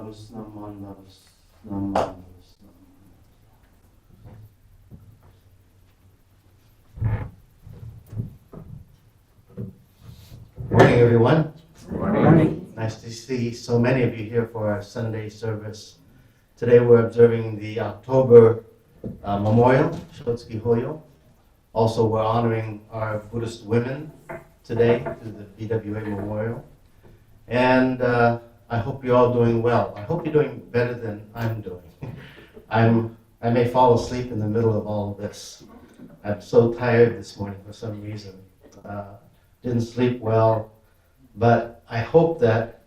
Namandalos, Namandalos, Namandalos, Morning, everyone. Morning. Nice to see so many of you here for our Sunday service. Today we're observing the October memorial, Shotsuki Hoyo. Also, we're honoring our Buddhist women today through the BWA Memorial. And I hope you're all doing well. I hope you're doing better than I'm doing. I may fall asleep in the middle of all of this. I'm so tired this morning for some reason. Didn't sleep well, but I hope that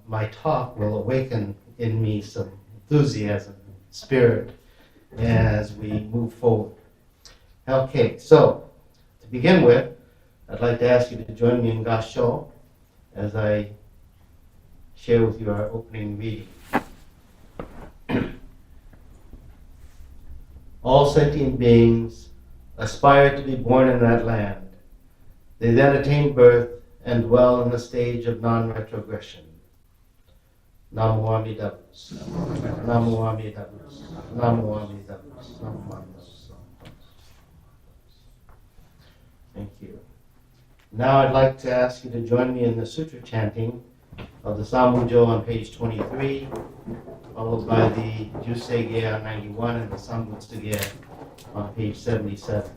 my talk will awaken in me some enthusiasm, spirit, as we move forward. Okay, so to begin with, I'd like to ask you to join me in Gasho as I share with you our opening reading. All sentient beings aspire to be born in that land. They then attain birth and dwell in the stage of non-retrogression. Namo Amidabus. Namo Amidabus. Namo Amidabus. Namo Amidabus. Thank you. Now I'd like to ask you to join me in the sutra chanting of the Sambujo on page 23, followed by the Jusei on 91 and the Sambutsuge on page 77.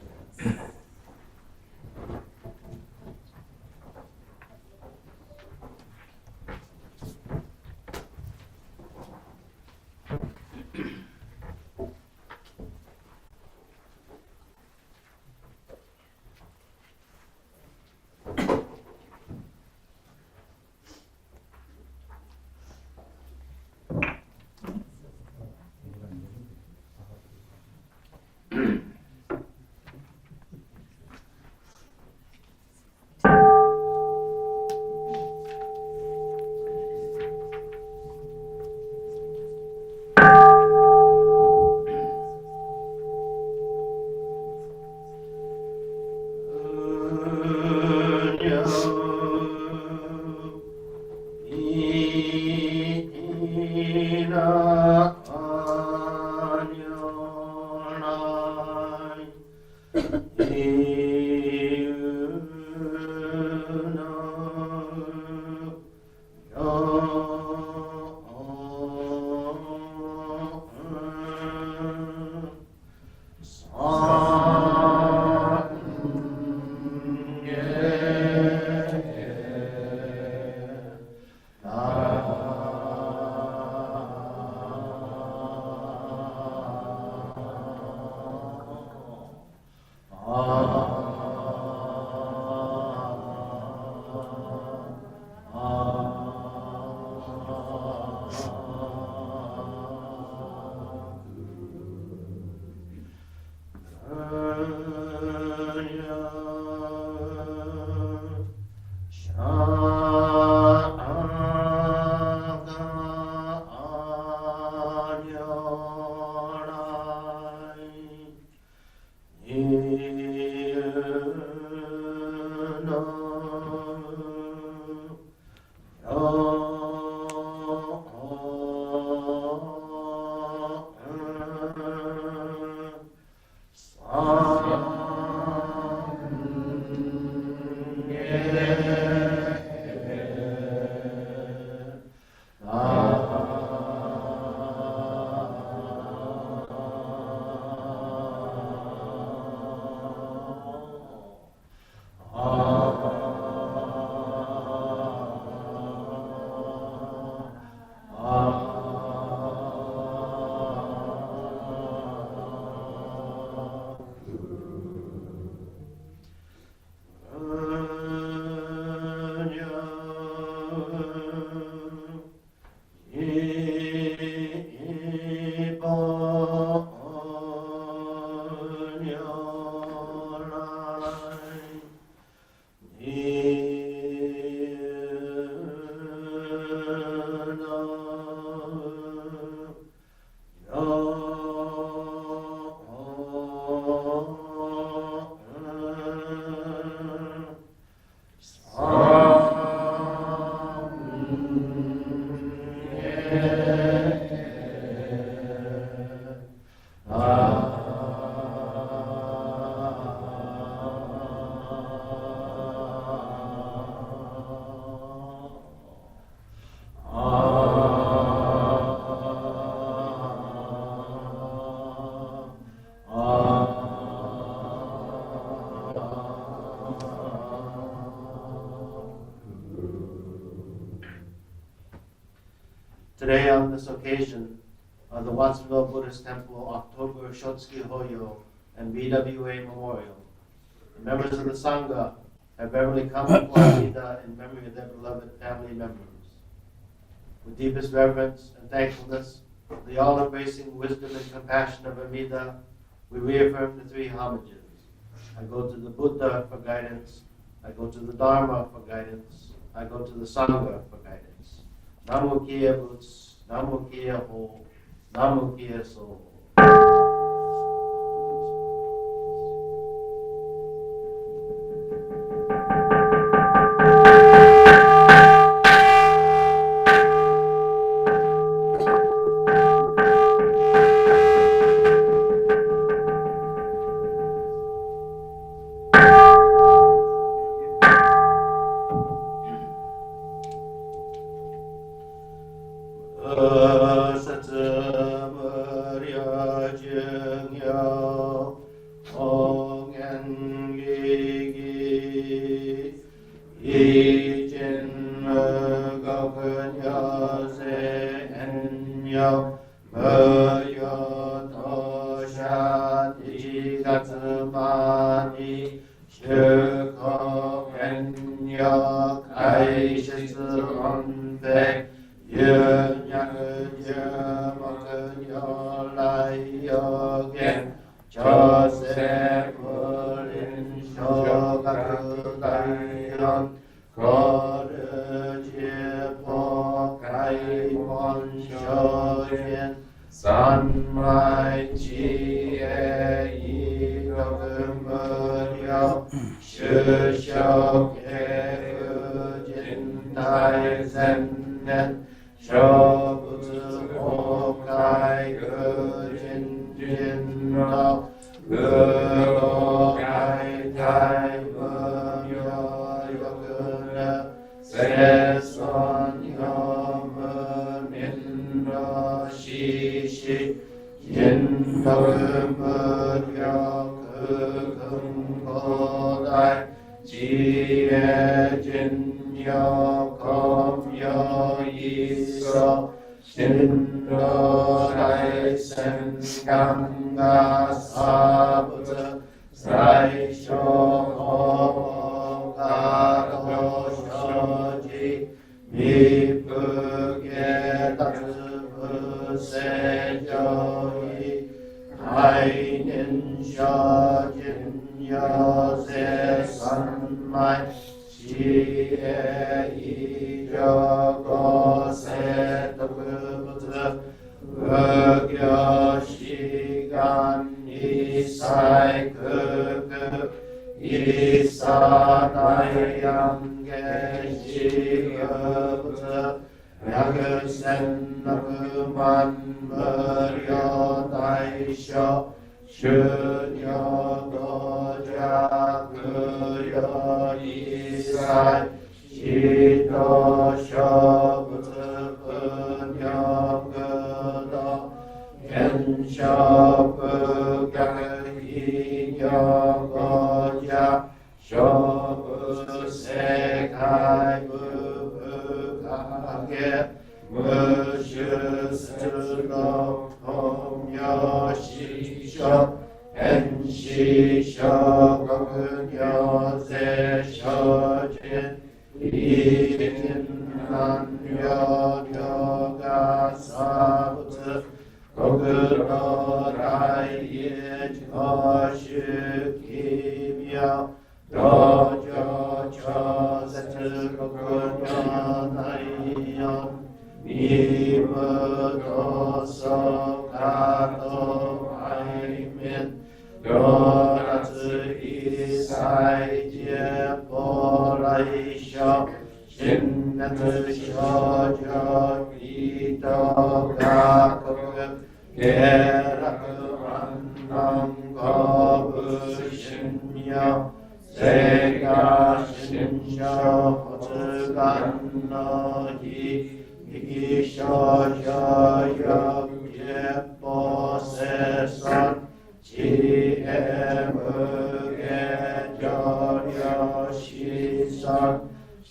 Today, on this occasion, of the Watsonville Buddhist Temple October Shotsuki Hoyo and BWA Memorial, the members of the Sangha have reverently come to Amida in memory of their beloved family members. With deepest reverence and thankfulness for the all-embracing wisdom and compassion of Amida, we reaffirm the three homages. I go to the Buddha for guidance, I go to the Dharma for guidance, I go to the Sangha for guidance. Namo Kia Boots, Namo Kia Ho, Namo Kia So.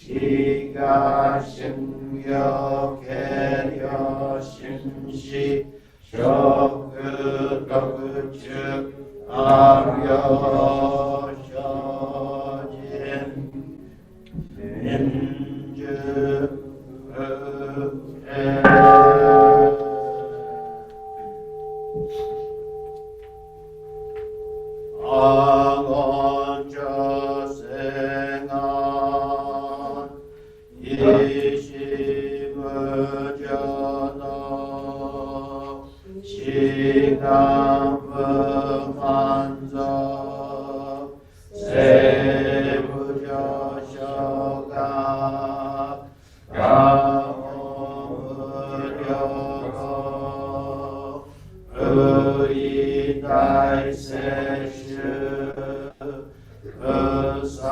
시가 신격해려 시 셔그 덕즉 아려 셔진 민주 악원자생한 이심의전어 시간분만석 세부저셔각 양호무려거 의다이세슈 의사이셔빙급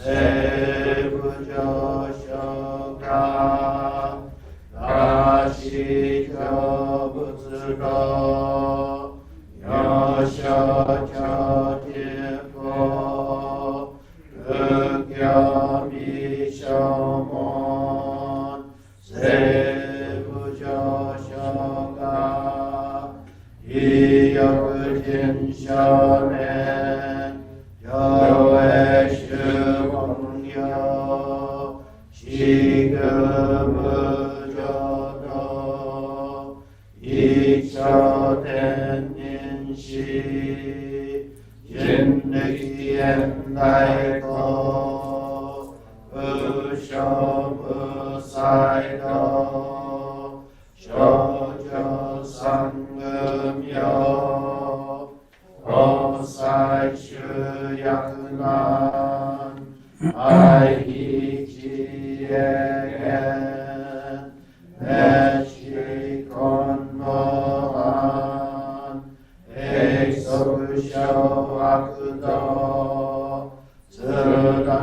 세부저셔각 다시저부스러 여셔저지포 극염이셔몬 세부저셔각 이역진셔넨 여외시공여 시금의저도 이처된인시 진득이엔다이고 의셔무사이도 쇼저상금여 어사이슈약난 아이지에겐 내시건노한 에이소셔와크도 스라스센슈몬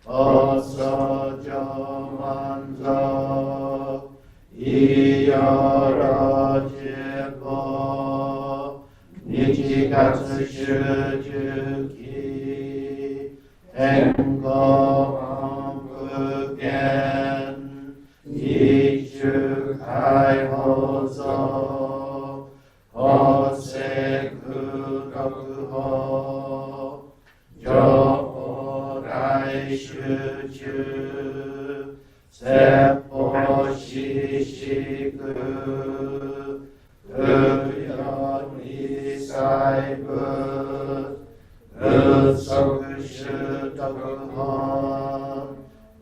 어서저만석 이여러지보 니지가스슈즈기 앵거함극겐 이슈카이호소 호세크덕호 여호라이슈즈 세포시시그 의연이사이브 의석슈덕호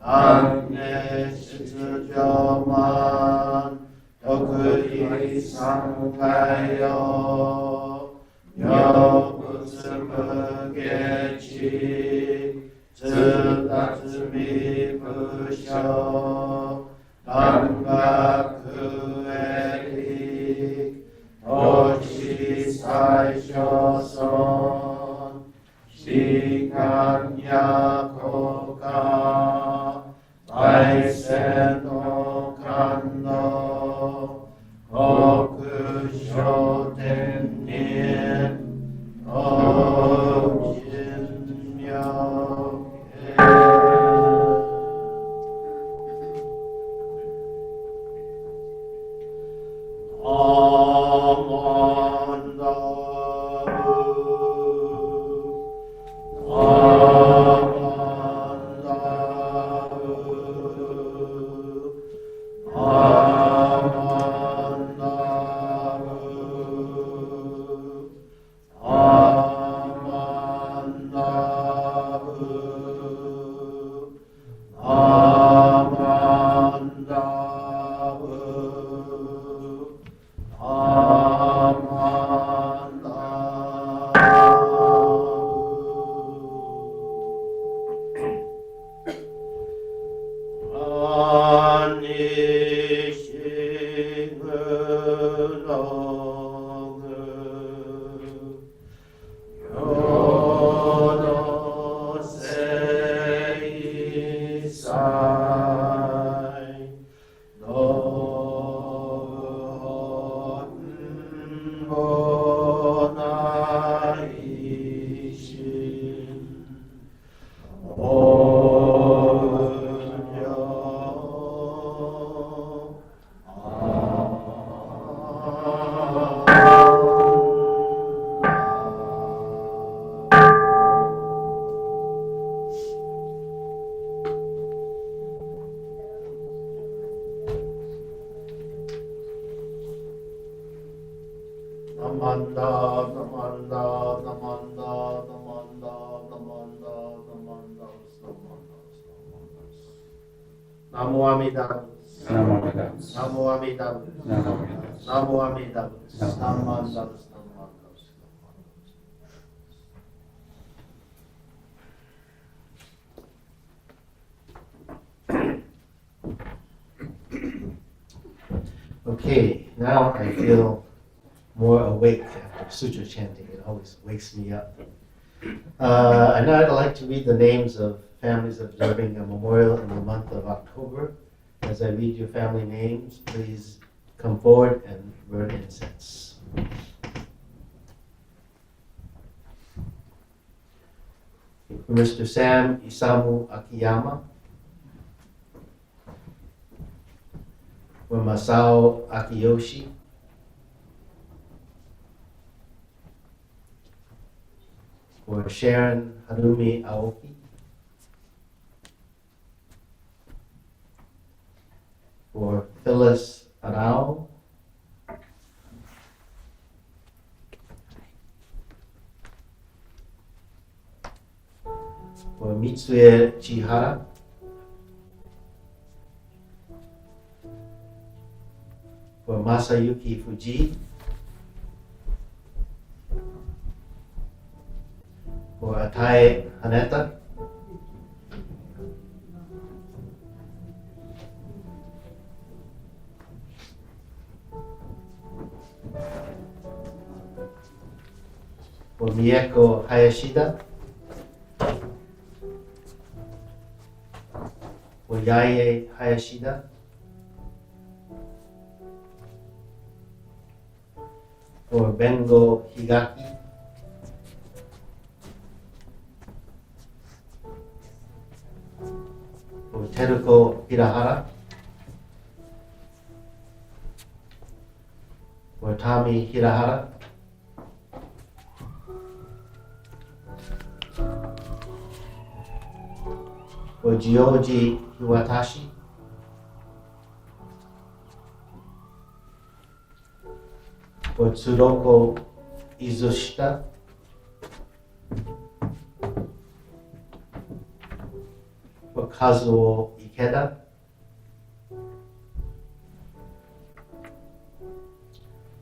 안내시트저만 덕의상가요 여부스무게치 스다스미 부셔 남각그에릭 도시사이셔선 시간야고가 마이세노간노 거크쇼텐닌 원하이신 Namanda, namanda, namanda, namanda, namanda, namanda, Namo Amida Butsu. Namo Amida Butsu. Namo Amida Butsu. Namo Amida Butsu. Namo Amida Butsu. Namo Amida Namanda Butsu. Butsu. Namanda Butsu. Okay, now I feel more awake after sutra chanting. It always wakes me up. And now I'd like to read the names of families observing a memorial in the month of October. As I read your family names, please come forward and burn incense. For Mr. Sam Isamu Akiyama, for Masao Akiyoshi, for Sharon Harumi Aoki, for Phyllis Arao, for Mitsue Chihara, for Masayuki Fuji, for Atai Haneta, for Mieko Hayashida, for Yaye Hayashida, for Bengo Higaki, for Teruko Hirahara, for Tommy Hirahara, for Gyoji Iwatashi, for Tsuroko Izushita, for Kazuo Ikeda,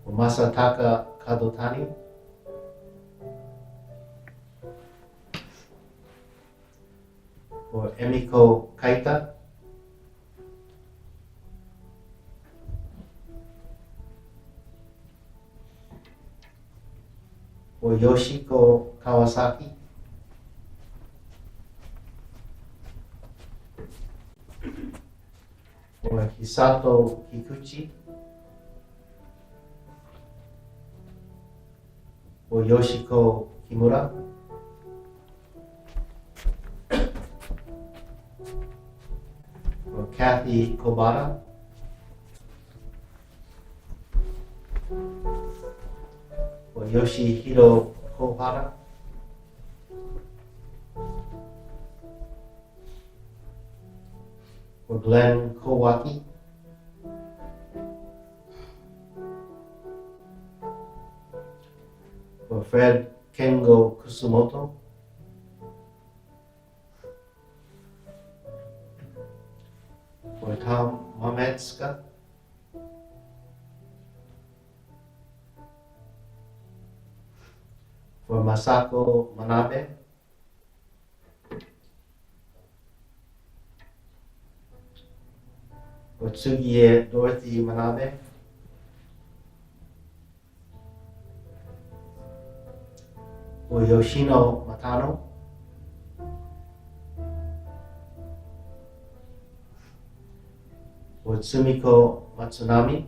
for Masataka Kadotani, for Emiko Kaita, for Yoshiko Kawasaki, for Hisato Kikuchi, for Yoshiko Kimura, for Kathy Kobara, for Yoshihiro Kohara, for Glenn Kowaki, for Fred Kengo Kusumoto, for Tom Mametska, for Masako Manabe, for Tsugie Dorothy Manabe, for Yoshino Matano, for Tsumiko Matsunami,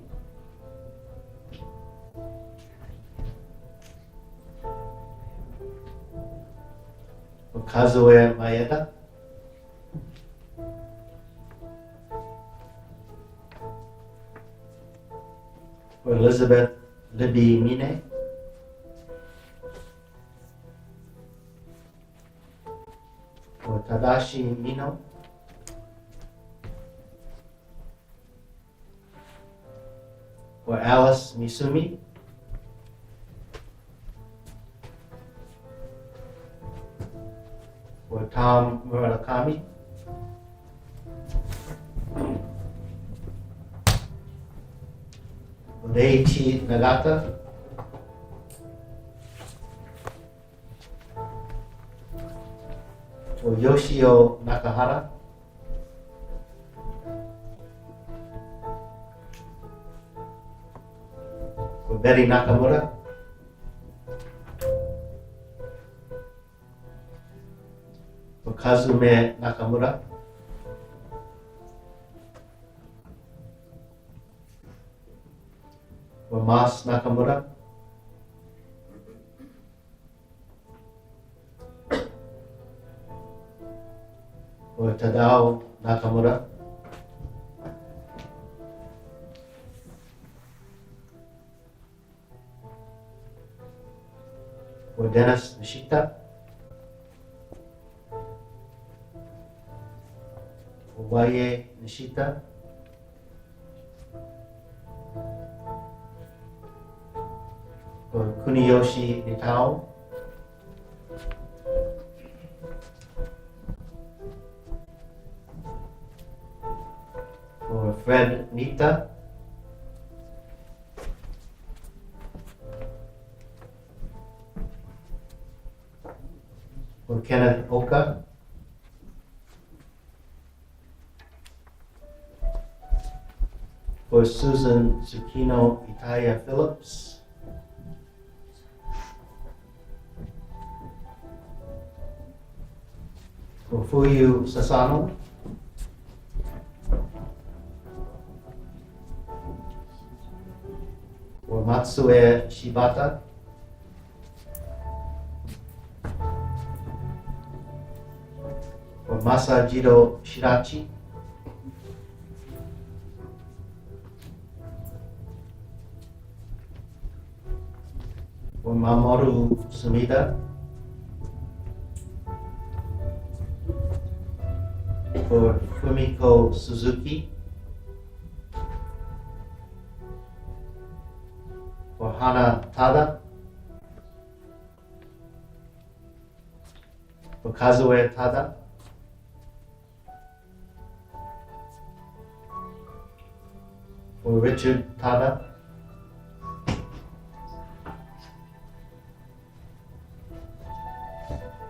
for Kazue Maeda, for Elizabeth Libby Mine, for Tadashi Mino, for Alice Misumi, for Tom Murakami. For Deiichi Nagata. For Yoshio Nakahara. For Betty Nakamura. For Kazume Nakamura. For Mas Nakamura. For Tadao Nakamura. For Dennis Nishita. For Waye Nishita. For Kuniyoshi Nitao. For Fred Nita. For Kenneth Oka. For Susan Tsukino Itaya Phillips. For Fuyu Sasano. For Matsue Shibata. For Masajiro Shirachi. For Mamoru Sumida. For Fumiko Suzuki. For Hana Tada. For Kazue Tada. For Richard Tada.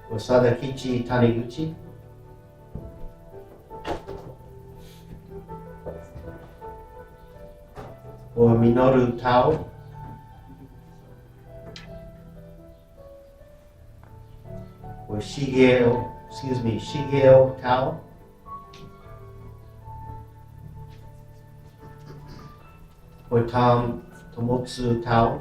For Sadakichi Taniguchi. For Minoru Tao. For Shigeo Tao. For Tom Tomotsu Tao.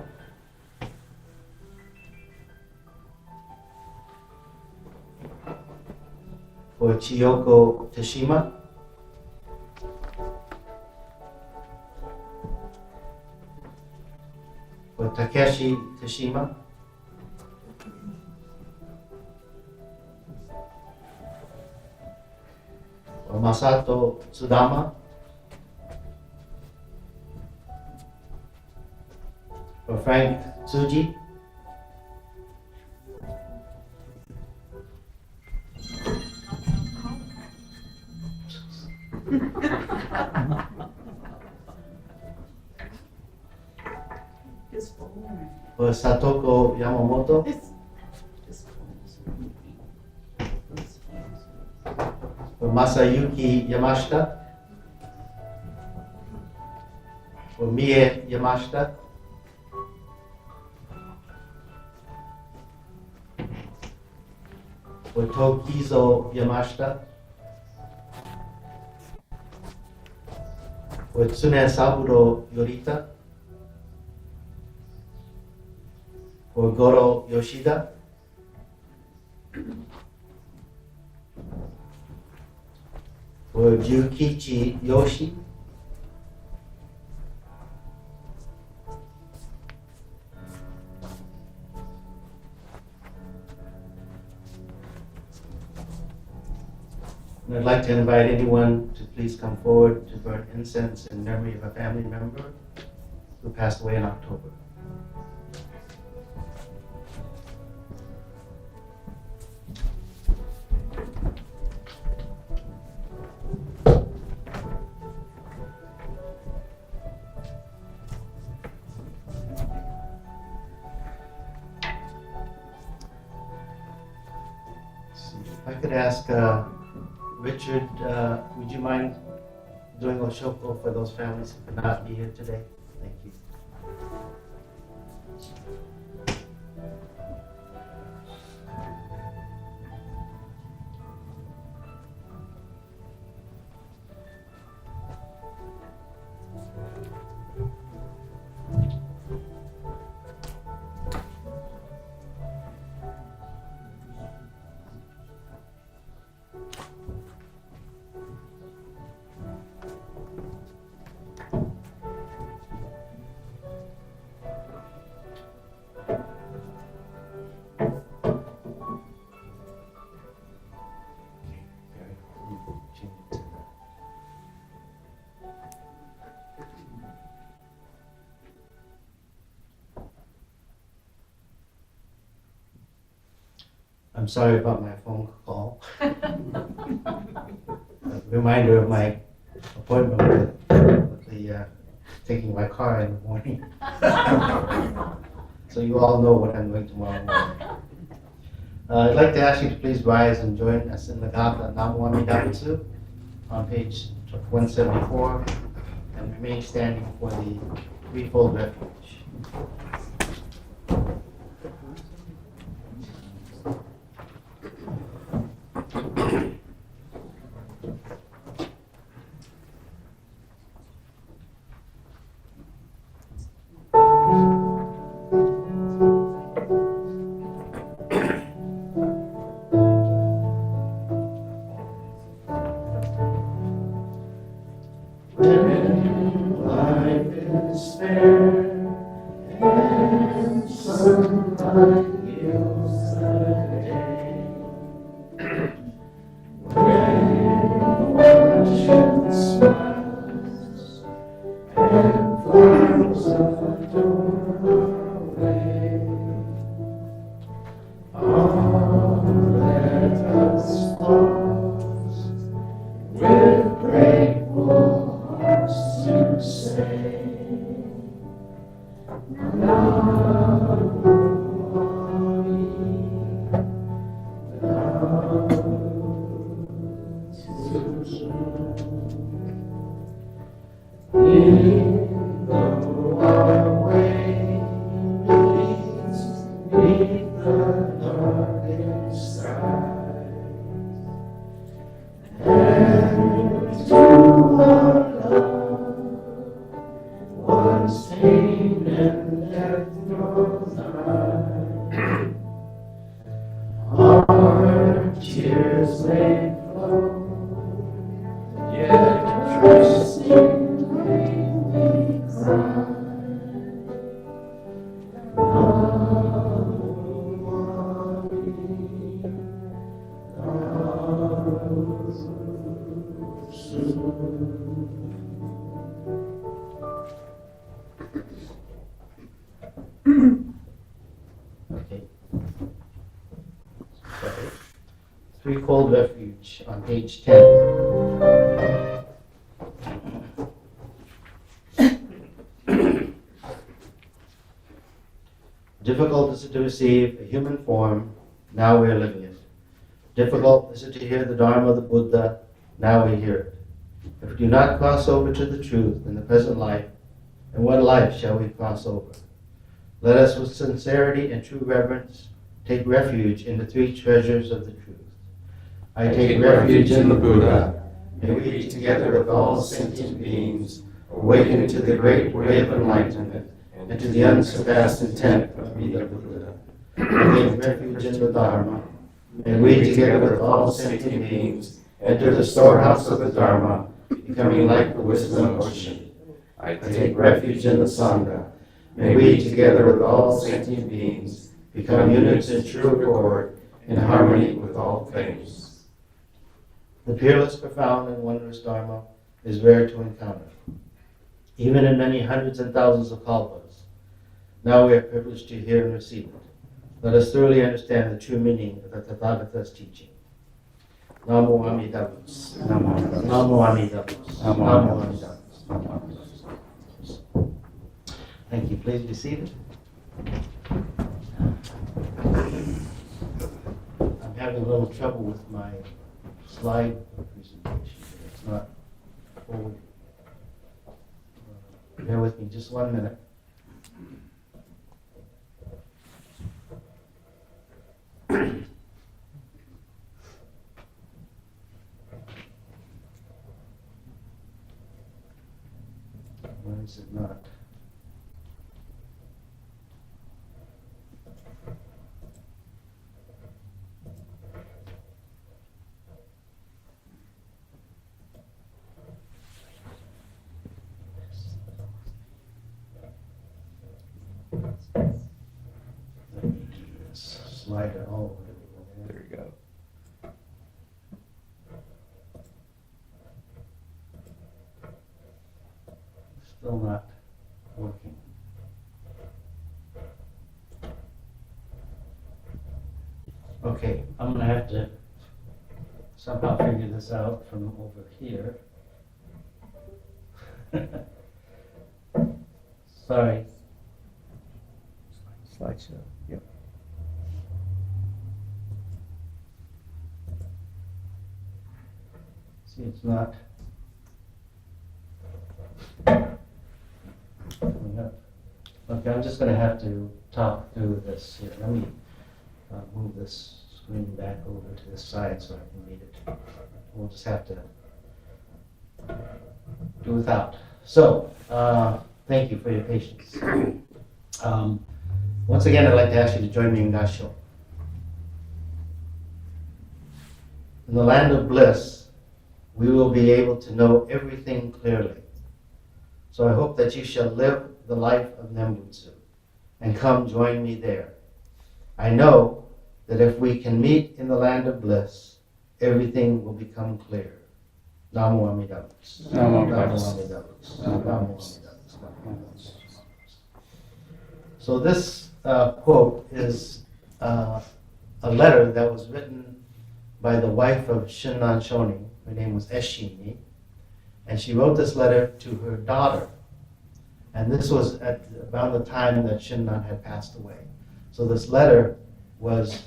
For Chiyoko Tashima. For Takeshi Tashima. For Masato Tsudama. For Frank Tsuji. His phone. For Satoko Yamamoto. His phone. For Masayuki Yamashita. For Mie Yamashita. For Tokizo Yamashita. For Tsunesaburo Yorita. For Goro Yoshida. For Jukichi Yoshi. And I'd like to invite anyone to please come forward to burn incense in memory of a family member who passed away in October. If I could ask Richard, would you mind doing Oshoko for those families who could not be here today? Thank you. I'm sorry about my phone call. A reminder of my appointment with the taking my car in the morning. So you all know what I'm doing tomorrow morning. I'd like to ask you to please rise and join us in the Gatha Namo Amida Butsu on page 174 and remain standing for the threefold refuge. Okay. Sorry. Threefold refuge on page 10. Difficult is it to receive a human form, now we are living it. Difficult is it to hear the Dharma of the Buddha, now we hear it. If we do not cross over to the truth in the present life, in what life shall we cross over? Let us with sincerity and true reverence take refuge in the three treasures of the truth. I take refuge in the Buddha. May we, together with all sentient beings, awaken to the great way of enlightenment and to the unsurpassed intent of me, the Buddha. I take refuge in the Dharma. May we, together with all sentient beings, enter the storehouse of the Dharma, becoming like the wisdom ocean. I take refuge in the Sangha. May we, together with all sentient beings, become units in true accord, in harmony with all things. The peerless, profound, and wondrous Dharma is rare to encounter, even in many hundreds and thousands of kalpas. Now we are privileged to hear and receive it. Let us thoroughly understand the true meaning of the Tathagata's teaching. Namo Amida Butsu. Namo Amida Butsu. Namo Amida Butsu. Thank you. Please be seated. I'm having a little trouble with my slide presentation. It's not forward. Bear with me just 1 minute. Why is it not? Let me do this slider all over. There you go. Still not working. Okay, I'm gonna have to somehow figure this out from over here. Sorry. Slideshow. Yep. See, it's not coming up. Okay, I'm just gonna have to talk through this here. Let me move this screen back over to this side so I can read it. We'll just have to do without. So, thank you for your patience. Once again, I'd like to ask you to join me in Gasho. In the land of bliss, we will be able to know everything clearly. So I hope that you shall live the life of Nembutsu and come join me there. I know that if we can meet in the land of bliss, everything will become clear. Namo Amida Butsu. Namo Namo Amida Amida Butsu. Namo Amida Butsu. Namo Amida Butsu. So this quote is a letter that was written by the wife of Shinran Shoni. Her name was Eshini. And she wrote this letter to her daughter. And this was at about the time that Shinran had passed away. So this letter was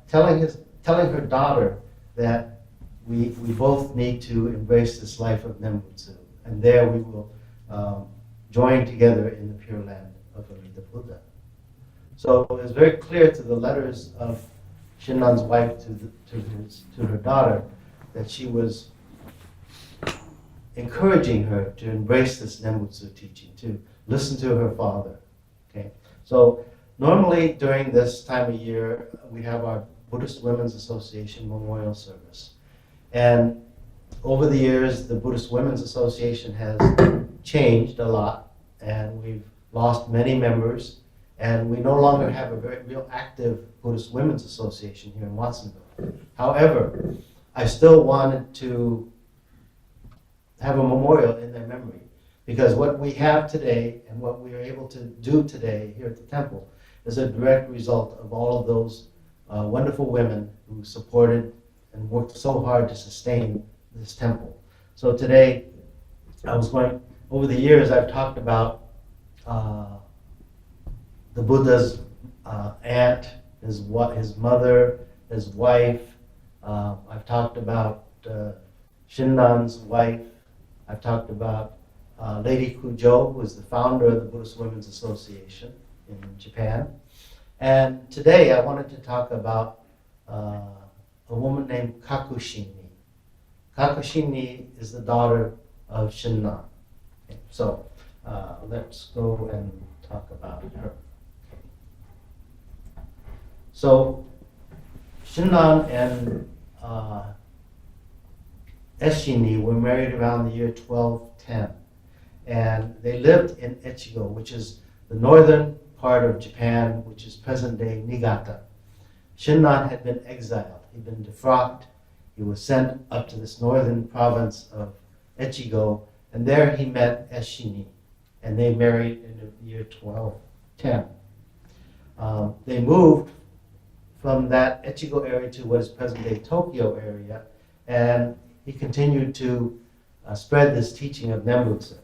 telling her daughter that we both need to embrace this life of Nembutsu. And there we will join together in the pure land of the Buddha. So it was very clear to the letters of Shinran's wife to her daughter that she was encouraging her to embrace this Nembutsu teaching, to listen to her father. Okay, so normally during this time of year, we have our Buddhist Women's Association Memorial Service. And over the years, the Buddhist Women's Association has changed a lot, and we've lost many members, and we no longer have a very real active Buddhist Women's Association here in Watsonville. However, I still wanted to have a memorial in their memory, because what we have today and what we are able to do today here at the temple is a direct result of all of those wonderful women who supported and worked so hard to sustain this temple. So today, over the years, I've talked about the Buddha's aunt, his mother, his wife. I've talked about Shinran's wife. I've talked about Lady Kujo, who is the founder of the Buddhist Women's Association in Japan. And today I wanted to talk about a woman named Kakushini. Kakushini is the daughter of Shinran. Okay, so let's go and talk about her. So Shinran and Eshini were married around the year 1210, and they lived in Echigo, which is the northern part of Japan, which is present-day Niigata. Shinran had been exiled. He'd been defrocked. He was sent up to this northern province of Echigo, and there he met Eshini, and they married in the year 1210. They moved from that Echigo area to what is present-day Tokyo area, and he continued to spread this teaching of Nembutsu.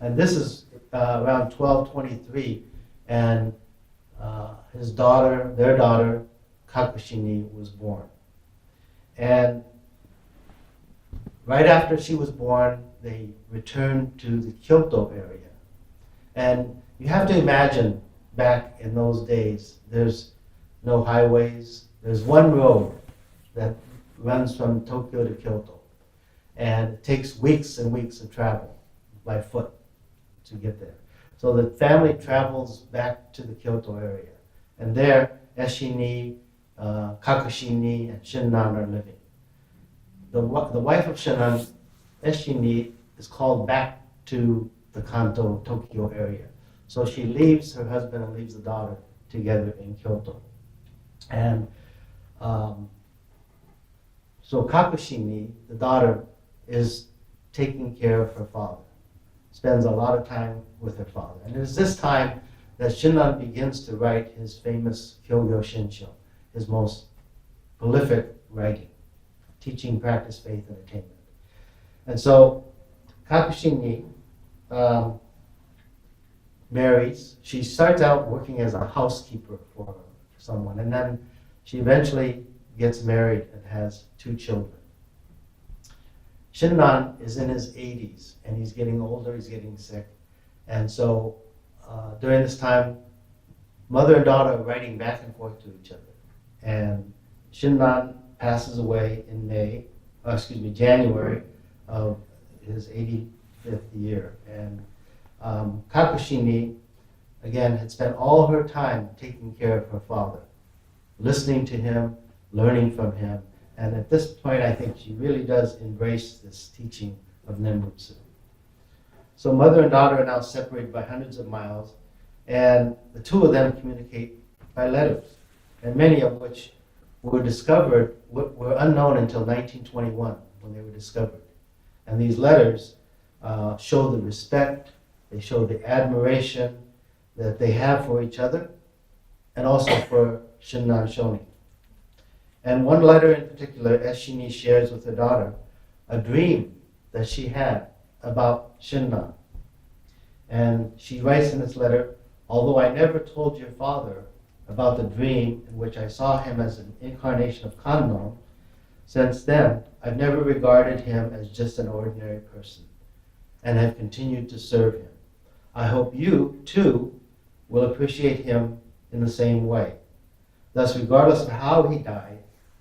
And this is around 1223, and their daughter, Kakushini was born. And right after she was born, they returned to the Kyoto area. And you have to imagine back in those days, there's no highways. There's one road that runs from Tokyo to Kyoto. And it takes weeks and weeks of travel by foot to get there. So the family travels back to the Kyoto area. And there, Eshini, Kakushini, and Shinran are living. The wife of Shinran, Eshini, is called back to the Kanto, Tokyo area. So she leaves her husband and leaves the daughter together in Kyoto. And so Kakushini, the daughter, is taking care of her father, spends a lot of time with her father. And it is this time that Shinran begins to write his famous Kyogyo Shinsho, his most prolific writing, teaching, practice, faith, and attainment. And so Kakushini marries. She starts out working as a housekeeper for someone, and then she eventually gets married and has 2 children. Shinran is in his 80s, and he's getting older, he's getting sick. And so during this time, mother and daughter are writing back and forth to each other. And Shinran passes away in January of his 85th year. And Kakushini, again, had spent all her time taking care of her father, listening to him, learning from him. And at this point, I think she really does embrace this teaching of Nembutsu. So mother and daughter are now separated by hundreds of miles, and the 2 of them communicate by letters, and many of which were discovered, were unknown until 1921 when they were discovered. And these letters show the respect, they show the admiration that they have for each other, and also for Shinran Shoni. And one letter in particular, Eshini shares with her daughter a dream that she had about Shinran. And she writes in this letter, "Although I never told your father about the dream in which I saw him as an incarnation of Kannon, since then I've never regarded him as just an ordinary person and have continued to serve him. I hope you, too, will appreciate him in the same way. Thus, regardless of how he died,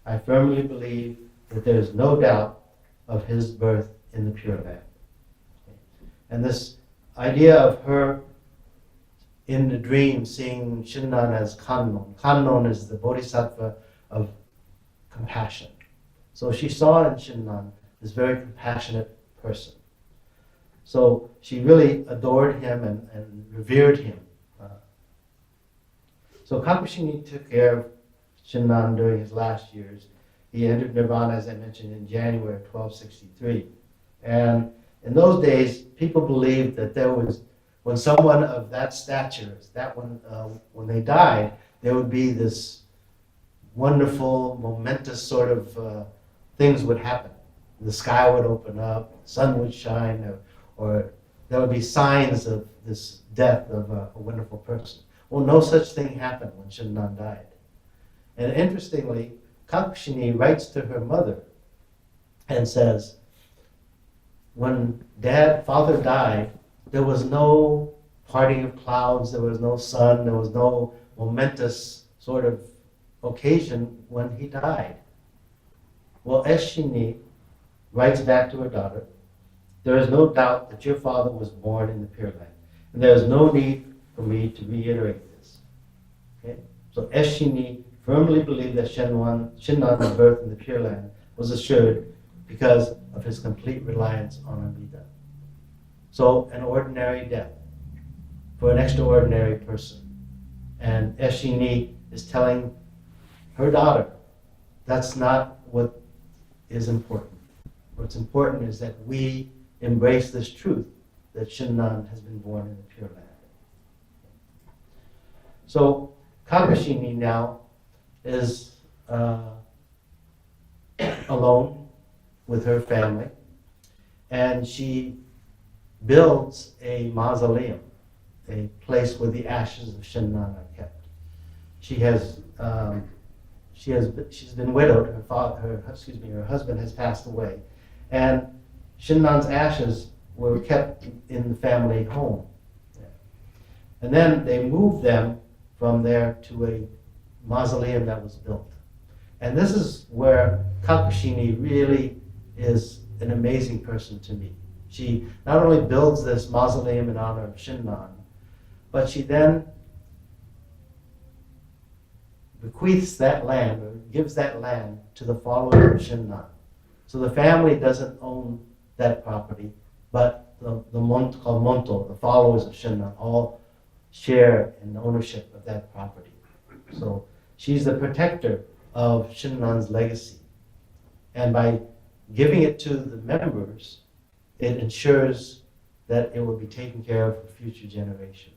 I firmly believe that there is no doubt of his birth in the Pure Land." And this idea of her in the dream seeing Shinran as Kannon. Kannon is the bodhisattva of compassion. So she saw in Shinran this very compassionate person. So she really adored him and revered him. So Kakushini took care of Shinran during his last years. He entered Nirvana, as I mentioned, in January of 1263. And in those days, people believed that there was, when someone of that stature, when they died, there would be this wonderful, momentous sort of things would happen. The sky would open up, the sun would shine, or there would be signs of this death of a wonderful person. Well, no such thing happened when Shinran died. And interestingly, Kakushini writes to her mother and says, when father died, there was no parting of clouds, there was no sun, there was no momentous sort of occasion when he died. Well, Eshini writes back to her daughter, "There is no doubt that your father was born in the Pure Land, and there is no need for me to reiterate this." Okay? So Eshini firmly believed that Shinran's birth in the Pure Land was assured because of his complete reliance on Amida. So an ordinary death for an extraordinary person. And Eshini is telling her daughter, that's not what is important. What's important is that we embrace this truth that Shinran has been born in the Pure Land. So Kakushini now is alone with her family, and she builds a mausoleum, a place where the ashes of Shinran are kept. She she's been widowed. Her husband has passed away, and Shinnan's ashes were kept in the family home. And then they moved them from there to a mausoleum that was built. And this is where Kakushini really is an amazing person to me. She not only builds this mausoleum in honor of Shinran, but she then bequeaths that land, or gives that land to the followers of Shinran. So the family doesn't own that property, but the called Monto, the followers of Shinran, all share in ownership of that property. So she's the protector of Shinran's legacy. And by giving it to the members, it ensures that it will be taken care of for future generations.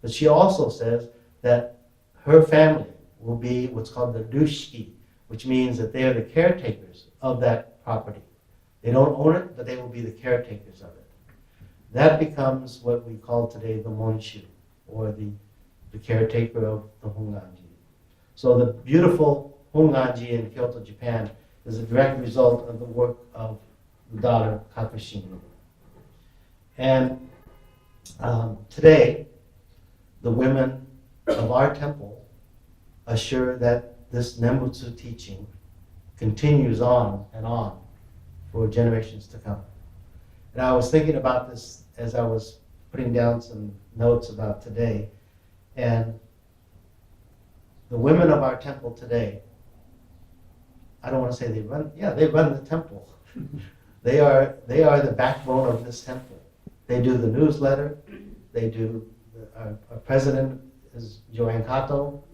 But she also says that her family will be what's called the Dushki, which means that they are the caretakers of that property. They don't own it, but they will be the caretakers of it. That becomes what we call today the Monshu, or the caretaker of the Honganji. So the beautiful Honganji in Kyoto, Japan, is a direct result of the work of the daughter Kakushini. And today, the women of our temple assure that this Nembutsu teaching continues on and on for generations to come. And I was thinking about this as I was putting down some notes about today. And the women of our temple today, I don't want to say they run the temple. They are the backbone of this temple. They do the newsletter. They do, our president is Joanne Kato,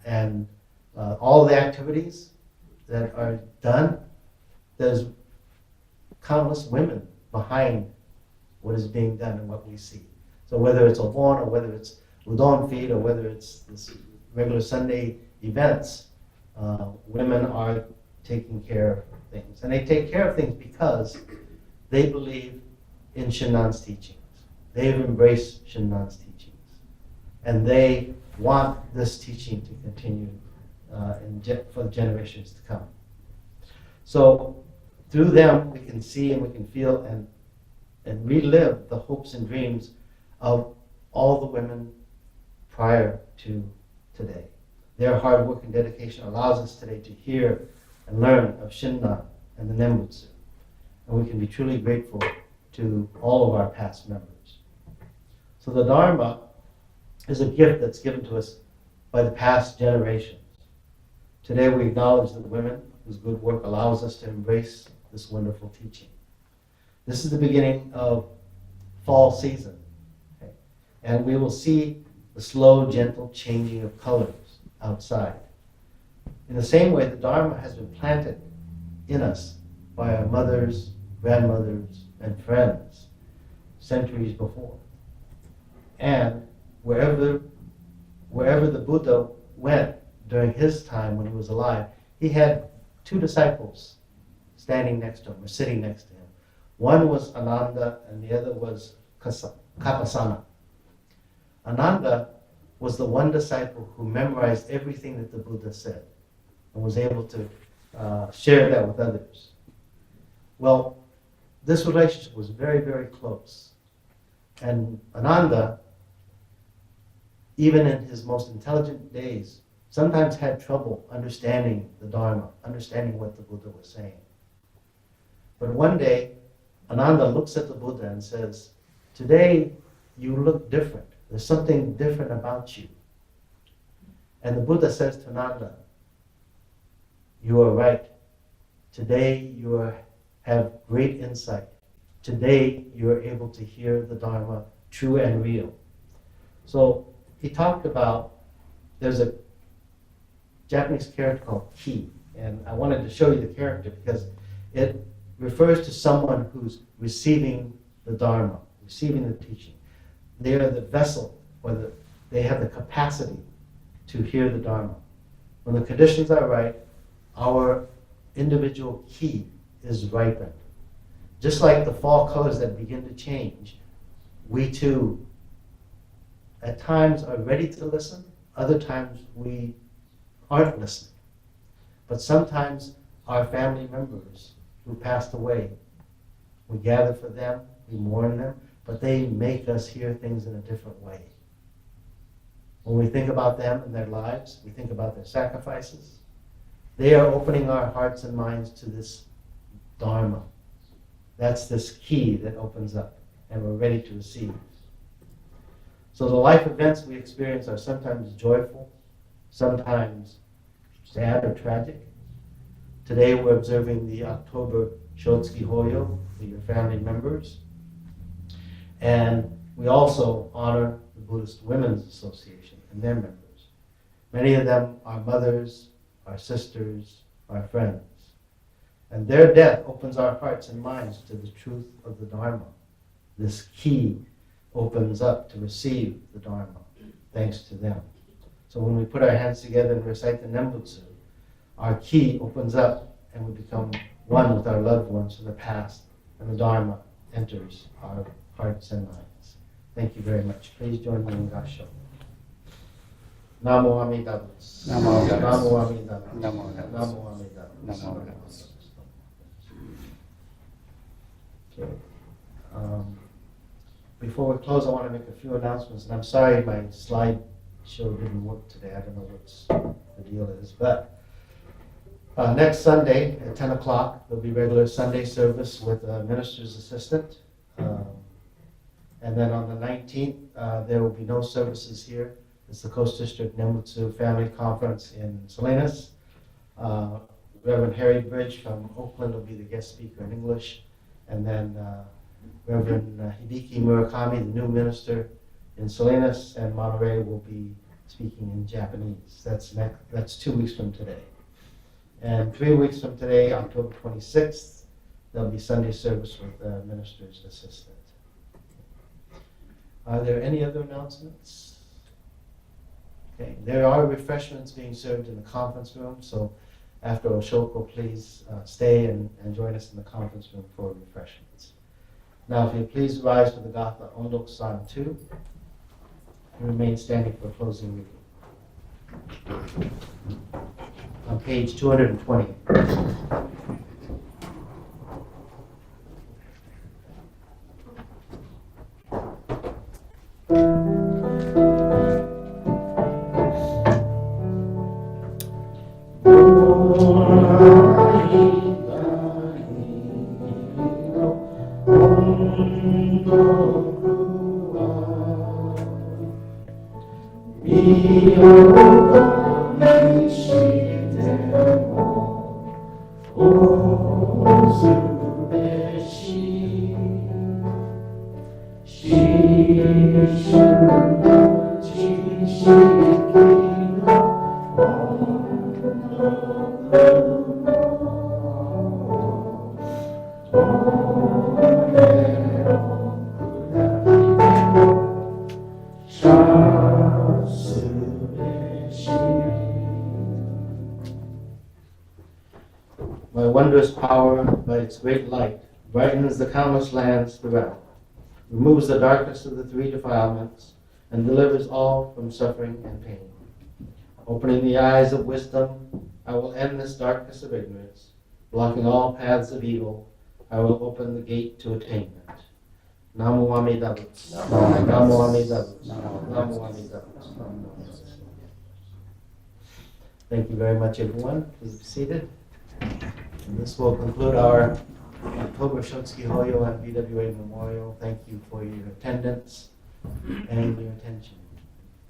and all the activities that are done, there's countless women behind what is being done and what we see. So whether it's obon, or whether it's udon feed, or whether it's this regular Sunday events, women are taking care of things. And they take care of things because they believe in Shinnan's teachings. They have embraced Shinnan's teachings. And they want this teaching to continue for the generations to come. So through them, we can see and we can feel and relive the hopes and dreams of all the women prior to today. Their hard work and dedication allows us today to hear and learn of Shinran and the Nembutsu. And we can be truly grateful to all of our past members. So the Dharma is a gift that's given to us by the past generations. Today we acknowledge the women whose good work allows us to embrace this wonderful teaching. This is the beginning of fall season. Okay? And we will see the slow, gentle changing of colors outside. In the same way, the Dharma has been planted in us by our mothers, grandmothers, and friends centuries before. And wherever the Buddha went during his time when he was alive, he had two disciples standing next to him, or sitting next to him. One was Ananda, and the other was Kapasana. Ananda was the one disciple who memorized everything that the Buddha said and was able to share that with others. Well, this relationship was very, very close. And Ananda, even in his most intelligent days, sometimes had trouble understanding the Dharma, understanding what the Buddha was saying. But one day, Ananda looks at the Buddha and says, "Today you look different. There's something different about you." And the Buddha says to Ananda, "You are right. Today you have great insight. Today you are able to hear the Dharma true and real." So he talked about, there's a Japanese character called ki, and I wanted to show you the character because it refers to someone who's receiving the Dharma, receiving the teaching. They are the vessel, or they have the capacity to hear the Dharma. When the conditions are right, our individual ki is ripened. Just like the fall colors that begin to change, we too, at times, are ready to listen. Other times, we aren't listening. But sometimes our family members who passed away, we gather for them, we mourn them, but they make us hear things in a different way. When we think about them and their lives, we think about their sacrifices. They are opening our hearts and minds to this Dharma. That's this key that opens up, and we're ready to receive. So the life events we experience are sometimes joyful, sometimes sad or tragic. Today we're observing the October Shotsuki Hoyo for your family members. And we also honor the Buddhist Women's Association and their members. Many of them are mothers, our sisters, our friends. And their death opens our hearts and minds to the truth of the Dharma. This key opens up to receive the Dharma, thanks to them. So when we put our hands together and recite the Nembutsu, our key opens up and we become one with our loved ones from the past, and the Dharma enters our hearts and minds. Thank you very much. Please join me in Gasho. Namo Amida Butsu. Namo Amida Butsu. Namo Amida Butsu. Namo Amida Butsu. Namo Amida Butsu. Namo Amida Butsu. Okay. Before we close, I want to make a few announcements, and I'm sorry my slide show didn't work today. I don't know what the deal is, but next Sunday at 10 o'clock, there'll be regular Sunday service with a minister's assistant. And then on the 19th, there will be no services here. It's the Coast District Nembutsu Family Conference in Salinas. Reverend Harry Bridge from Oakland will be the guest speaker in English. And then Reverend Hideki Murakami, the new minister in Salinas and Monterey, will be speaking in Japanese. That's 2 weeks from today. And 3 weeks from today, October 26th, there'll be Sunday service with the minister's assistant. Are there any other announcements? Okay, there are refreshments being served in the conference room, so after Oshoko, please stay and join us in the conference room for refreshments. Now, if you please rise for the Gatha Ondok-san 2, and remain standing for closing reading. On page 220. By wondrous power, by its great light, brightens the countless lands throughout, removes the darkness of the three defilements, and delivers all from suffering and pain. Opening the eyes of wisdom, I will end this darkness of ignorance. Blocking all paths of evil, I will open the gate to attainment. Namo Amida Butsu. Namo Amida Butsu. Namo Amida Butsu. Thank you very much, everyone. Please be seated. And this will conclude our October Shotsuki Hoyo and BWA Memorial. Thank you for your attendance and your attention.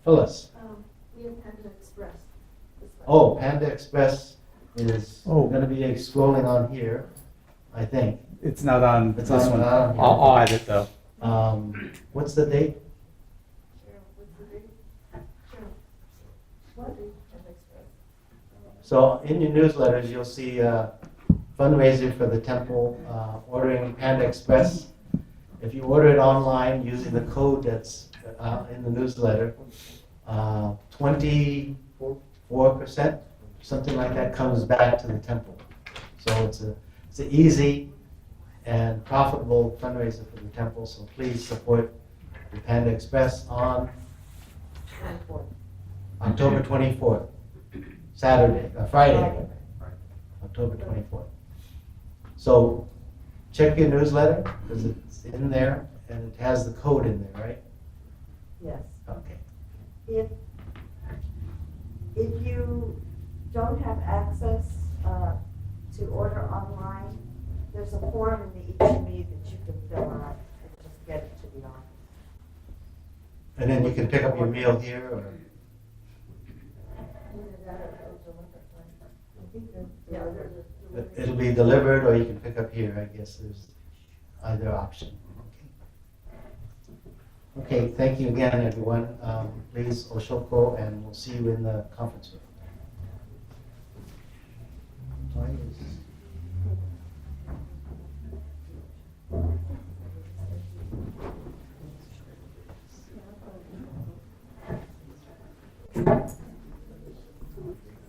Phyllis. We have Panda Express. Oh, Panda Express is Oh. going to be scrolling on here, I think. It's not on It's this on- one. on here. I'll add it though. What's the date? Cheryl, what's the date? Cheryl, what date Panda Express? So in your newsletters, you'll see fundraiser for the temple, ordering Panda Express. If you order it online using the code that's in the newsletter, 24%, something like that, comes back to the temple. So it's an easy and profitable fundraiser for the temple. So please support the Panda Express on October 24th. Friday, October 24th. So check your newsletter, because it's in there, and it has the code in there, right? Yes. Okay. If you don't have access to order online, there's a form in the EQB that you can fill out and just get it to the office. And then you can pick up your meal here, or? Yeah, It'll be delivered, or you can pick up here, I guess there's either option. Okay, thank you again, everyone. Please, Oshoko, and we'll see you in the conference room. Why is-